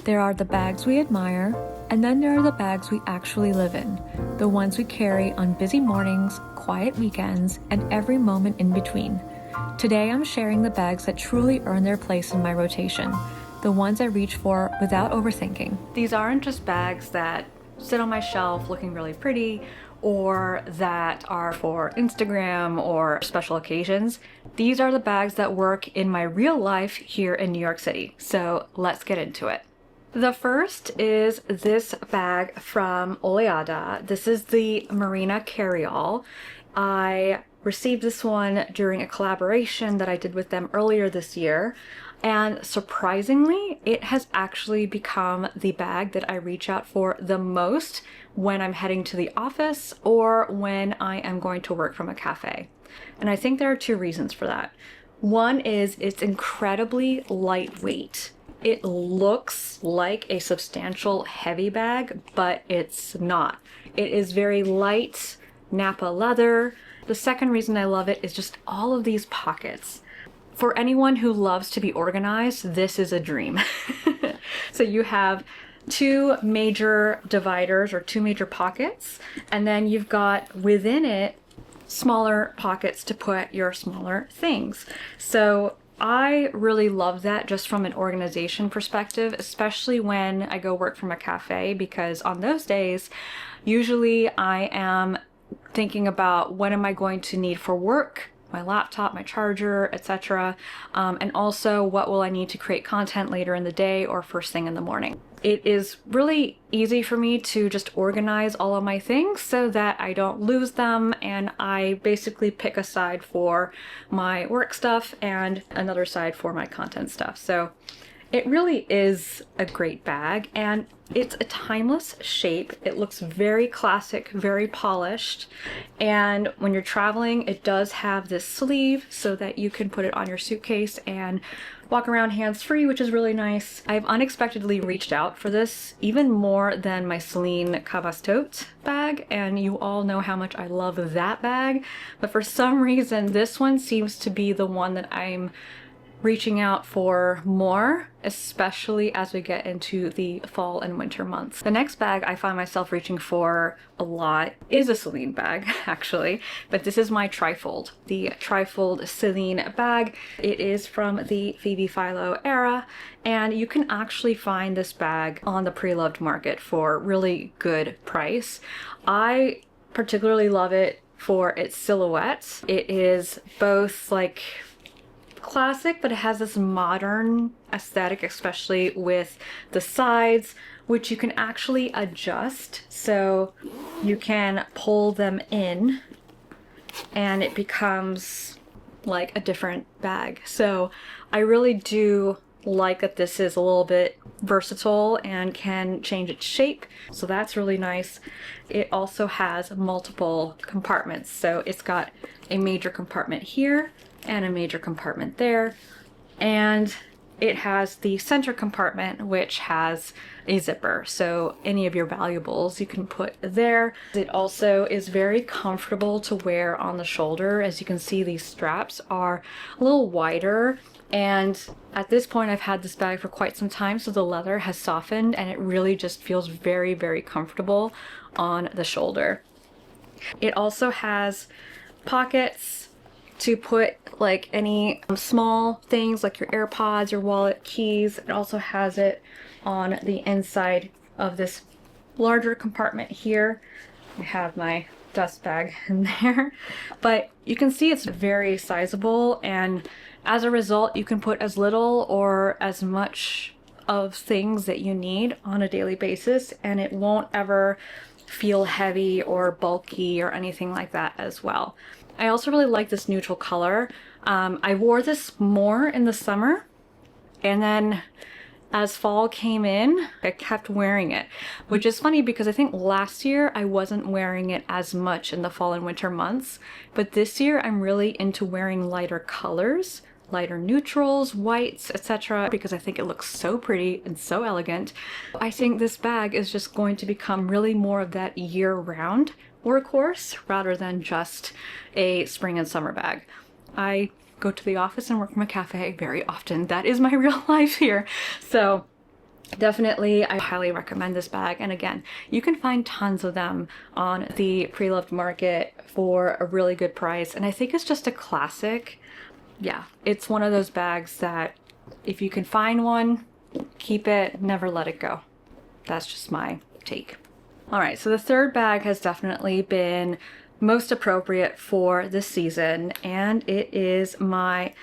There are the bags we admire, and then there are the bags we actually live in, the ones we carry on busy mornings, quiet weekends, and every moment in between. Today I'm sharing the bags that truly earn their place in my rotation, the ones I reach for without overthinking. These aren't just bags that sit on my shelf looking really pretty, or that are for Instagram or special occasions. These are the bags that work in my real life here in New York City. So let's get into it. The first is this bag from Oleada. This is the Marina Carryall. I received this one during a collaboration that I did with them earlier this year. And surprisingly, it has actually become the bag that I reach out for the most when I'm heading to the office or when I am going to work from a cafe. And I think there are two reasons for that. One is it's incredibly lightweight. It looks like a substantial heavy bag, but it's not. It is very light, Napa leather. The second reason I love it is just all of these pockets. For anyone who loves to be organized, this is a dream. So you have two major dividers or two major pockets, and then you've got within it smaller pockets to put your smaller things. So I really love that just from an organization perspective, especially when I go work from a cafe, because on those days, usually I am thinking about what am I going to need for work, my laptop, my charger, etc. And also what will I need to create content later in the day or first thing in the morning. It is really easy for me to just organize all of my things so that I don't lose them, and I basically pick a side for my work stuff and another side for my content stuff. So it really is a great bag, and it's a timeless shape. It looks very classic, very polished, and when you're traveling, it does have this sleeve so that you can put it on your suitcase and walk around hands-free, which is really nice. I've unexpectedly reached out for this even more than my Celine Trifold Tote bag, and you all know how much I love that bag, but for some reason this one seems to be the one that I'm reaching out for more, especially as we get into the fall and winter months. The next bag I find myself reaching for a lot is a Celine bag, actually, but this is my Trifold, the Trifold Celine bag. It is from the Phoebe Philo era, and you can actually find this bag on the pre-loved market for really good price. I particularly love it for its silhouette. It is both like classic, but it has this modern aesthetic, especially with the sides, which you can actually adjust. So you can pull them in and it becomes like a different bag. So I really do like that this is a little bit versatile and can change its shape. So that's really nice. It also has multiple compartments. So it's got a major compartment here and a major compartment there, and it has the center compartment which has a zipper, so any of your valuables you can put there. It also is very comfortable to wear on the shoulder. As you can see, these straps are a little wider, and at this point I've had this bag for quite some time, so the leather has softened and it really just feels very, very comfortable on the shoulder. It also has pockets to put like any small things like your AirPods, your wallet, keys. It also has it on the inside of this larger compartment here. I have my dust bag in there, but you can see it's very sizable, and as a result you can put as little or as much of things that you need on a daily basis, and it won't ever feel heavy or bulky or anything like that as well. I also really like this neutral color. I wore this more in the summer, and then as fall came in, I kept wearing it, which is funny because I think last year I wasn't wearing it as much in the fall and winter months, but this year I'm really into wearing lighter colors, lighter neutrals, whites, etc., because I think it looks so pretty and so elegant. I think this bag is just going to become really more of that year-round workhorse rather than just a spring and summer bag. I go to the office and work from a cafe very often. That is my real life here. So Definitely, I highly recommend this bag. And again, you can find tons of them on the pre-loved market for a really good price. And I think it's just a classic. Yeah, it's one of those bags that if you can find one, keep it, never let it go. That's just my take. All right, so the third bag has definitely been most appropriate for this season, and it is my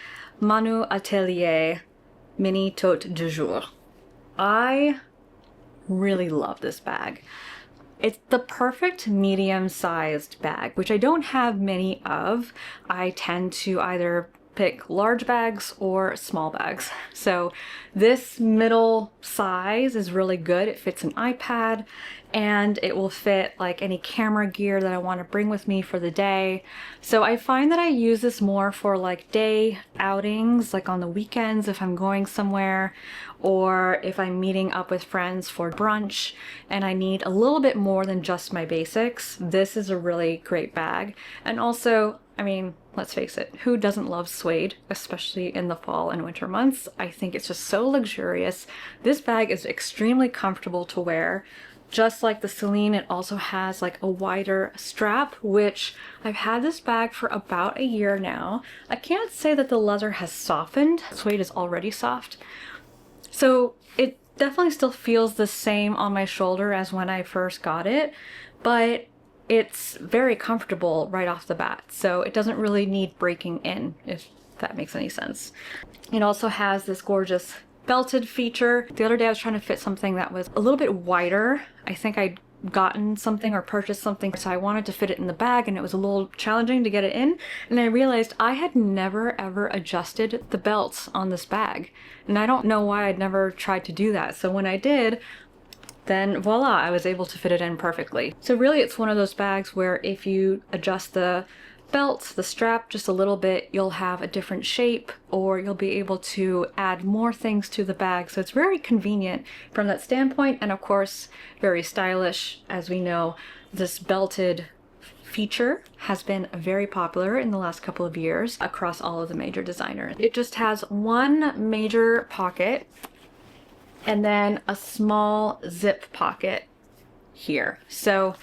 Manu Atelier mini tote du jour. I really love this bag. It's the perfect medium-sized bag, which I don't have many of. I tend to either pick large bags or small bags. So this middle size is really good. It fits an iPad and it will fit like any camera gear that I want to bring with me for the day. So I find that I use this more for like day outings, like on the weekends if I'm going somewhere, or if I'm meeting up with friends for brunch and I need a little bit more than just my basics. This is a really great bag. And also, I mean, let's face it, who doesn't love suede, especially in the fall and winter months? I think it's just so luxurious. This bag is extremely comfortable to wear. Just like the Celine, it also has like a wider strap, which I've had this bag for about a year now. I can't say that the leather has softened. Suede is already soft. So it definitely still feels the same on my shoulder as when I first got it, but it's very comfortable right off the bat. So it doesn't really need breaking in, if that makes any sense. It also has this gorgeous belted feature. The other day I was trying to fit something that was a little bit wider. I think I'd gotten something or purchased something, so I wanted to fit it in the bag and it was a little challenging to get it in. And I realized I had never ever adjusted the belts on this bag. And I don't know why I'd never tried to do that. So when I did, then voila, I was able to fit it in perfectly. So really it's one of those bags where if you adjust the belt, the strap just a little bit, you'll have a different shape, or you'll be able to add more things to the bag. So it's very convenient from that standpoint, and of course very stylish. As we know, this belted feature has been very popular in the last couple of years across all of the major designers. It just has one major pocket and then a small zip pocket here. So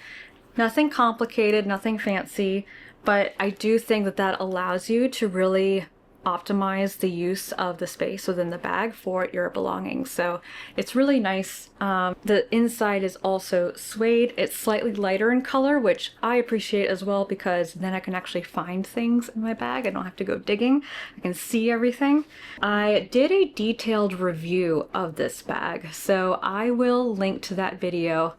nothing complicated, nothing fancy, but I do think that that allows you to really optimize the use of the space within the bag for your belongings. So it's really nice. The inside is also suede. It's slightly lighter in color, which I appreciate as well, because then I can actually find things in my bag. I don't have to go digging. I can see everything. I did a detailed review of this bag, so I will link to that video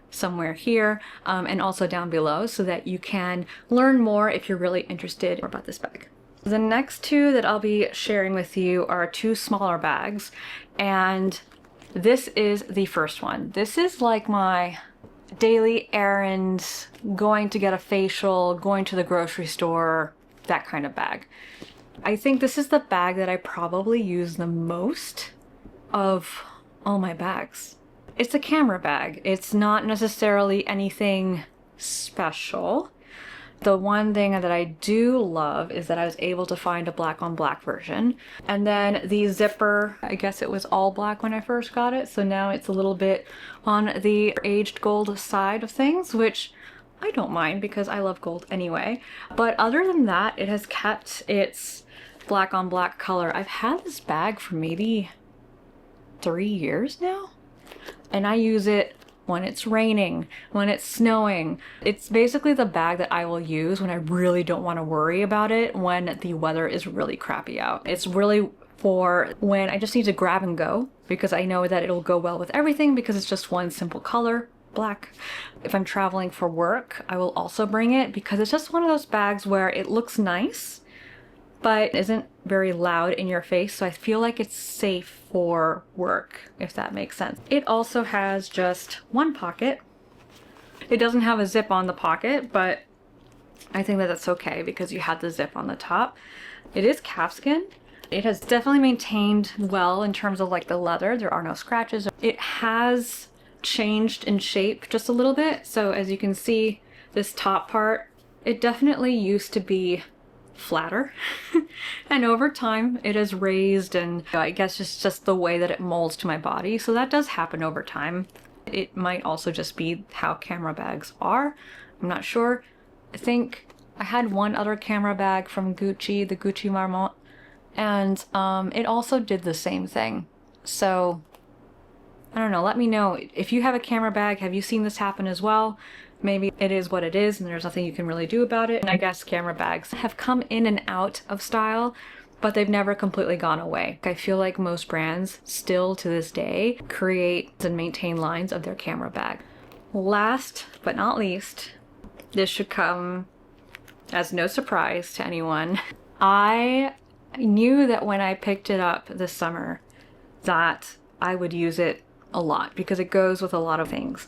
somewhere here and also down below so that you can learn more if you're really interested about this bag. The next two that I'll be sharing with you are two smaller bags, and this is the first one. This is like my daily errands, going to get a facial, going to the grocery store, that kind of bag. I think this is the bag that I probably use the most of all my bags. It's a camera bag. It's not necessarily anything special. The one thing that I do love is that I was able to find a black on black version. And then the zipper, I guess it was all black when I first got it, so now it's a little bit on the aged gold side of things, which I don't mind because I love gold anyway. But other than that, it has kept its black on black color. I've had this bag for maybe 3 years now, and I use it when it's raining, when it's snowing. It's basically the bag that I will use when I really don't want to worry about it when the weather is really crappy out. It's really for when I just need to grab and go, because I know that it'll go well with everything because it's just one simple color, black. If I'm traveling for work, I will also bring it because it's just one of those bags where it looks nice but isn't very loud in your face, so I feel like it's safe for work, if that makes sense. It also has just one pocket. It doesn't have a zip on the pocket, but I think that that's okay because you have the zip on the top. It is calfskin. It has definitely maintained well in terms of like the leather. There are no scratches. It has changed in shape just a little bit. So as you can see, this top part, it definitely used to be flatter and over time it is raised, and I guess it's just the way that it molds to my body, so that does happen over time. It might also just be how camera bags are. I'm not sure. I think I had one other camera bag from Gucci, the Gucci Marmont, and it also did the same thing. So I don't know, let me know if you have a camera bag. Have you seen this happen as well? Maybe it is what it is and there's nothing you can really do about it. And I guess camera bags have come in and out of style, but they've never completely gone away. I feel like most brands still to this day create and maintain lines of their camera bag. Last but not least, this should come as no surprise to anyone. I knew that when I picked it up this summer that I would use it a lot because it goes with a lot of things.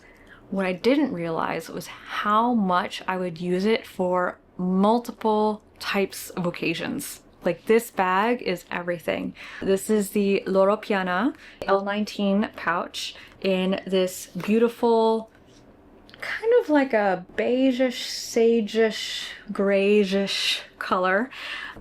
What I didn't realize was how much I would use it for multiple types of occasions. Like, this bag is everything. This is the Loro Piana L19 pouch in this beautiful, kind of like a beige-ish, sage-ish, grayish color.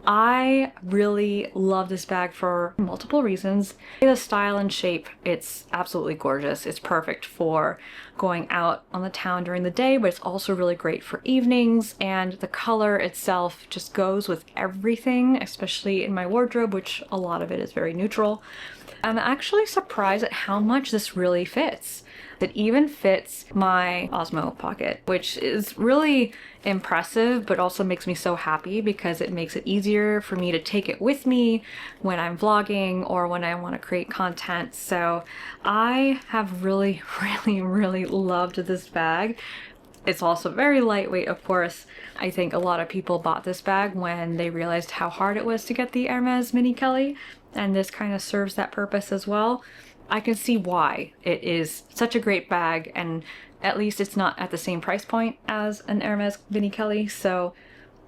I really love this bag for multiple reasons. The style and shape, it's absolutely gorgeous. It's perfect for going out on the town during the day, but it's also really great for evenings, and the color itself just goes with everything, especially in my wardrobe, which a lot of it is very neutral. I'm actually surprised at how much this really fits. It even fits my Osmo pocket, which is really impressive, but also makes me so happy because it makes it easier for me to take it with me when I'm vlogging or when I want to create content. So I have really loved this bag. It's also very lightweight, of course. I think a lot of people bought this bag when they realized how hard it was to get the Hermes Mini Kelly, and this kind of serves that purpose as well. I can see why it is such a great bag, and at least it's not at the same price point as an Hermes Mini Kelly. So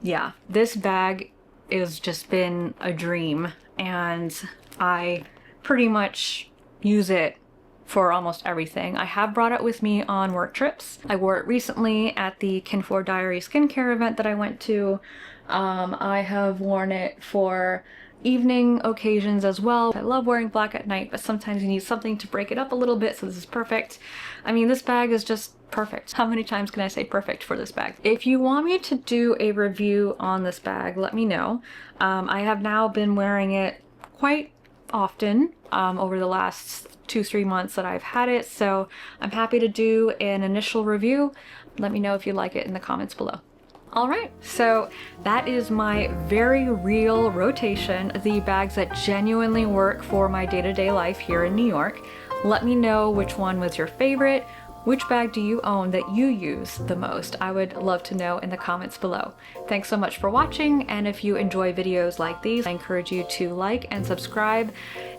yeah, this bag has just been a dream, and I pretty much use it for almost everything. I have brought it with me on work trips. I wore it recently at the Kinfor Diary skincare event that I went to. I have worn it for evening occasions as well. I love wearing black at night, but sometimes you need something to break it up a little bit, so this is perfect. I mean, this bag is just perfect. How many times can I say perfect for this bag? If you want me to do a review on this bag, let me know. I have now been wearing it quite often over the last 2-3 months that I've had it, so I'm happy to do an initial review. Let me know if you like it in the comments below. Alright, so that is my very real rotation, the bags that genuinely work for my day-to-day life here in New York. Let me know which one was your favorite. Which bag do you own that you use the most? I would love to know in the comments below. Thanks so much for watching, and if you enjoy videos like these, I encourage you to like and subscribe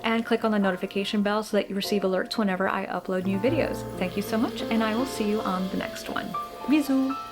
and click on the notification bell so that you receive alerts whenever I upload new videos. Thank you so much, and I will see you on the next one. Bisous!